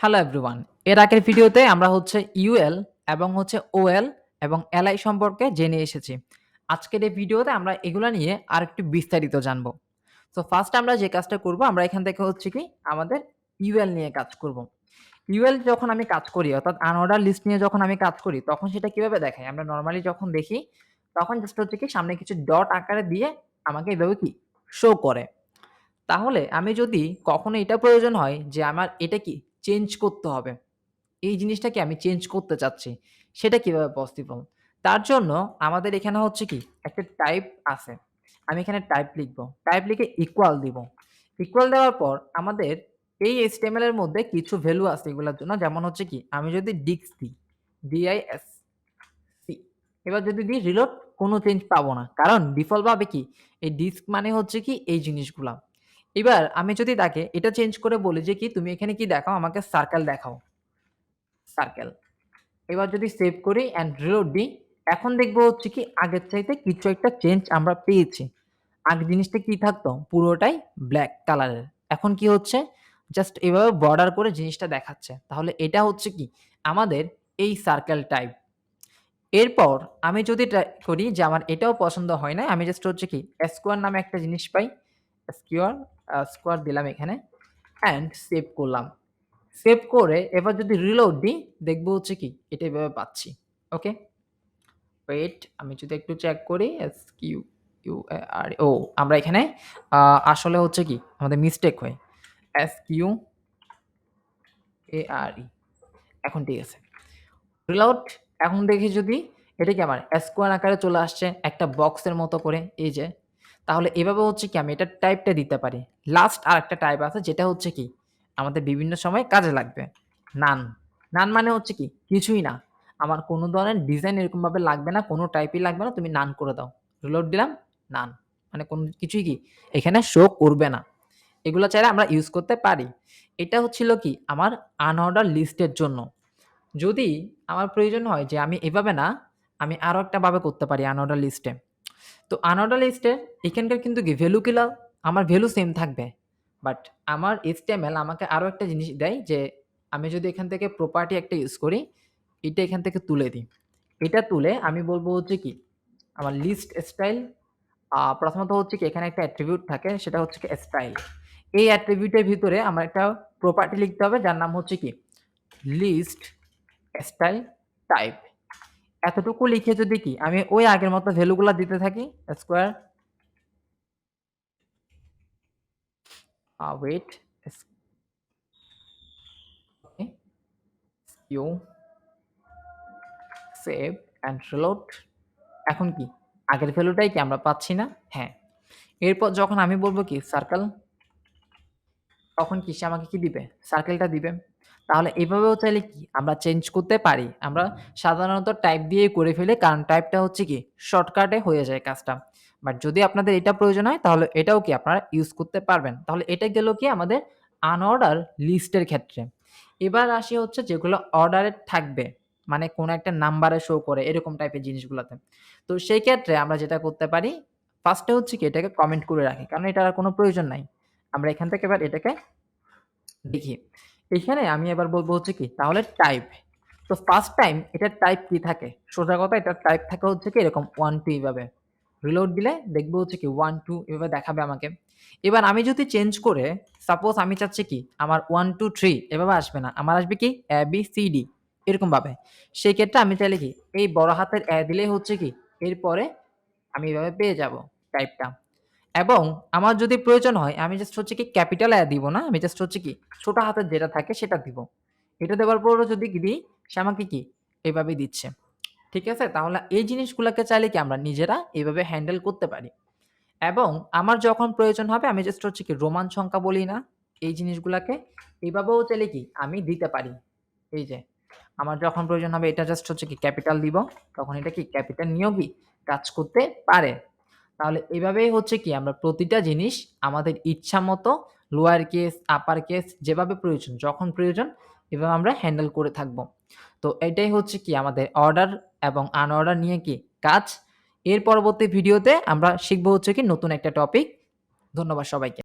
Hello everyone. এর আগের ভিডিওতে আমরা ইউএল এবং ওএল এবং এলআই সম্পর্কে জেনে এসেছি। আজকের এই ভিডিওতে আমরা এগুলা নিয়ে আরেকটু বিস্তারিত জানবো। তো ফার্স্ট আমরা যে কাজটা করব, আমরা এখান থেকে আমাদের ইউএল নিয়ে কাজ করব। ইউএল যখন আমি কাজ করি অর্থাৎ আনঅর্ডার লিস্ট নিয়ে যখন আমি কাজ করি তখন সেটা কিভাবে দেখায়? আমরা নরমালি যখন দেখি তখন জাস্ট সামনে কিছু ডট আকারে দিয়ে আমাকে এভাবে শো করে। তাহলে আমি যদি কখনো এটা প্রয়োজন হয় যে আমার এটা চেঞ্জ করতে হবে। এই জিনিসটাকে আমি চেঞ্জ করতে চাচ্ছি। সেটা কিভাবে পসিবল? তার জন্য আমাদের এখানে একটা টাইপ আছে। আমি এখানে টাইপ লিখব। টাইপ লিখে ইকুয়াল দিব। ইকুয়াল দেওয়ার পর আমাদের এই HTML এর মধ্যে কিছু ভ্যালু আছে এগুলার জন্য। যেমন আমি যদি ডিক্স দিই, DISC, এবার যদি দিই রিলোড, কোনো চেঞ্জ পাবো না। কারণ ডিফল্ট ভাবে এই ডিস্ক মানে এই জিনিসগুলা। এবার আমি যদি তাকে এটা চেঞ্জ করে বলি যে তুমি এখানে দেখাও, আমাকে সার্কেল দেখাও। সার্কেল। এবার যদি সেভ করি অ্যান্ড রিলোড দিই, এখন দেখবো আগের চাইতে কিছু একটা চেঞ্জ আমরা পেয়েছি। আগে জিনিসটা কি থাকতো? পুরোটাই ব্ল্যাক কালারের। এখন কি হচ্ছে? জাস্ট এভাবে বর্ডার করে জিনিসটা দেখাচ্ছে। তাহলে এটা আমাদের এই সার্কেল টাইপ। এরপর আমি যদি ট্রাই করি যে আমার এটাও পছন্দ হয় না, আমি জাস্ট স্কোয়ার নামে একটা জিনিস পাই। স্কোয়ার স্কোয়ার দিলাম এখানে অ্যান্ড সেভ করলাম। সেভ করে এবার যদি রিলোড দিই, দেখবো এটা এভাবে পাচ্ছি। ওকে? ওয়েট, আমি যদি একটু চেক করি SQUAR, ও আমরা এখানে আসলে আমাদের মিস্টেক হয়। SQARE, এখন ঠিক আছে। রিলোড, এখন দেখি যদি এটা আমার স্কোয়ার আকারে চলে আসছে একটা বক্সের মতো করে, এই যে। তাহলে এভাবে আমি এটার টাইপটা দিতে পারি। লাস্ট আরেকটা টাইপ আছে যেটা আমাদের বিভিন্ন সময় কাজে লাগবে। নান। নান মানে কিছুই না। আমার কোনো ধরনের ডিজাইন এরকমভাবে লাগবে না, কোনো টাইপই লাগবে না, তুমি নান করে দাও। রিলোড দিলাম, নান। মানে কোনো কিছুই এখানে শো করবে না। এগুলো চাইলে আমরা ইউজ করতে পারি। এটা আমার আনঅর্ডার লিস্টের জন্য। যদি আমার প্রয়োজন হয় যে আমি এভাবে না, আমি আরো একটা ভাবে করতে পারি আনঅর্ডার লিস্টে। তো আনঅর্ডার লিস্টে এখানকার কিন্তু ভ্যালুগুলা আমার ভ্যালু সেম থাকবে। বাট আমার HTML আমাকে আরো একটা জিনিস দেয় যে আমি যদি এখান থেকে প্রপার্টি একটা ইউজ করি, এটা এখান থেকে তুলে দিই। এটা তুলে আমি বলব আমার লিস্ট স্টাইল। প্রথমত এখানে একটা অ্যাট্রিবিউট থাকে, সেটা স্টাইল। এই অ্যাট্রিবিউটের ভিতরে আমার একটা প্রপার্টি লিখতে হবে যার নাম লিস্ট স্টাইল টাইপ। এতটুকু লিখে যদি আমি ওই আগের মতো ভ্যালুগুলা দিতে থাকি, square wait q save and reload. এখন আগের ভ্যালুটাই আমরা পাচ্ছি না? হ্যাঁ। এরপর যখন আমি বলবো সার্কেল, তখন সে আমাকে দিবে? সার্কেলটা দিবে। তাহলে এভাবেও চাইলে আমরা চেঞ্জ করতে পারি। আমরা সাধারণত টাইপ দিয়েই করে ফেলি, কারণ টাইপটা শর্টকাটে হয়ে যায় কাজটা। বাট যদি আপনাদের এটা প্রয়োজন হয় তাহলে এটাও আপনারা ইউজ করতে পারবেন। তাহলে এটা গেল আমাদের আনঅর্ডার লিস্টের ক্ষেত্রে। এবার আসি যেগুলো অর্ডারে থাকবে, মানে কোনো একটা নাম্বারে শো করে এরকম টাইপের জিনিসগুলাতে। তো সেই ক্ষেত্রে আমরা যেটা করতে পারি, ফার্স্টে এটাকে কমেন্ট করে রাখি, কারণ এটার আর কোনো প্রয়োজন নাই। আমরা এখান থেকে এবার এটাকে দেখি। এখানে আমি এবার বলবো তাহলে টাইপ। তো ফার্স্ট টাইম এটার টাইপ কি থাকে? সোজা কথা, এটার টাইপ থাকে এরকম 1 2 এভাবে। রিলোড দিলে দেখবো 1 2 এভাবে দেখাবে আমাকে। এবার আমি যদি চেঞ্জ করে সাপোজ আমি চাচ্ছি আমার 1 2 3 এভাবে আসবে না। আমার আসবে ABCD এরকম ভাবে। সেই ক্ষেত্রে আমি চাইলে এই বড় হাতের দিলেই এরপরে আমি এভাবে পেয়ে যাব টাইপটা। এবং আমার যদি প্রয়োজন হয় আমি জাস্ট ক্যাপিটাল দিব না। আমি জাস্ট ছোট হাতের যেটা থাকে সেটা দিব। এটা দেওয়ার পরও যদি দিই, সে আমাকে এভাবে দিচ্ছে। ঠিক আছে? তাহলে এই জিনিসগুলাকে চাইলে আমরা নিজেরা এভাবে হ্যান্ডেল করতে পারি। এবং আমার যখন প্রয়োজন হবে আমি জাস্ট রোমান সংখ্যা বলি না, এই জিনিসগুলাকে এভাবেও চাইলে আমি দিতে পারি। এই যে আমার যখন প্রয়োজন হবে এটা জাস্ট ক্যাপিটাল দিব, তখন এটা ক্যাপিটাল নিয়েও কাজ করতে পারে। তাহলে এভাবেই আমরা প্রতিটা জিনিস আমাদের ইচ্ছামতো লোয়ার কেস, আপার কেস যেভাবে প্রয়োজন, যখন প্রয়োজন এভাবে আমরা হ্যান্ডেল করে থাকব। তো এটাই আমাদের অর্ডার এবং আনঅর্ডার নিয়ে কাজ। এর পরবর্তী ভিডিওতে আমরা শিখব নতুন একটা টপিক। ধন্যবাদ সবাইকে।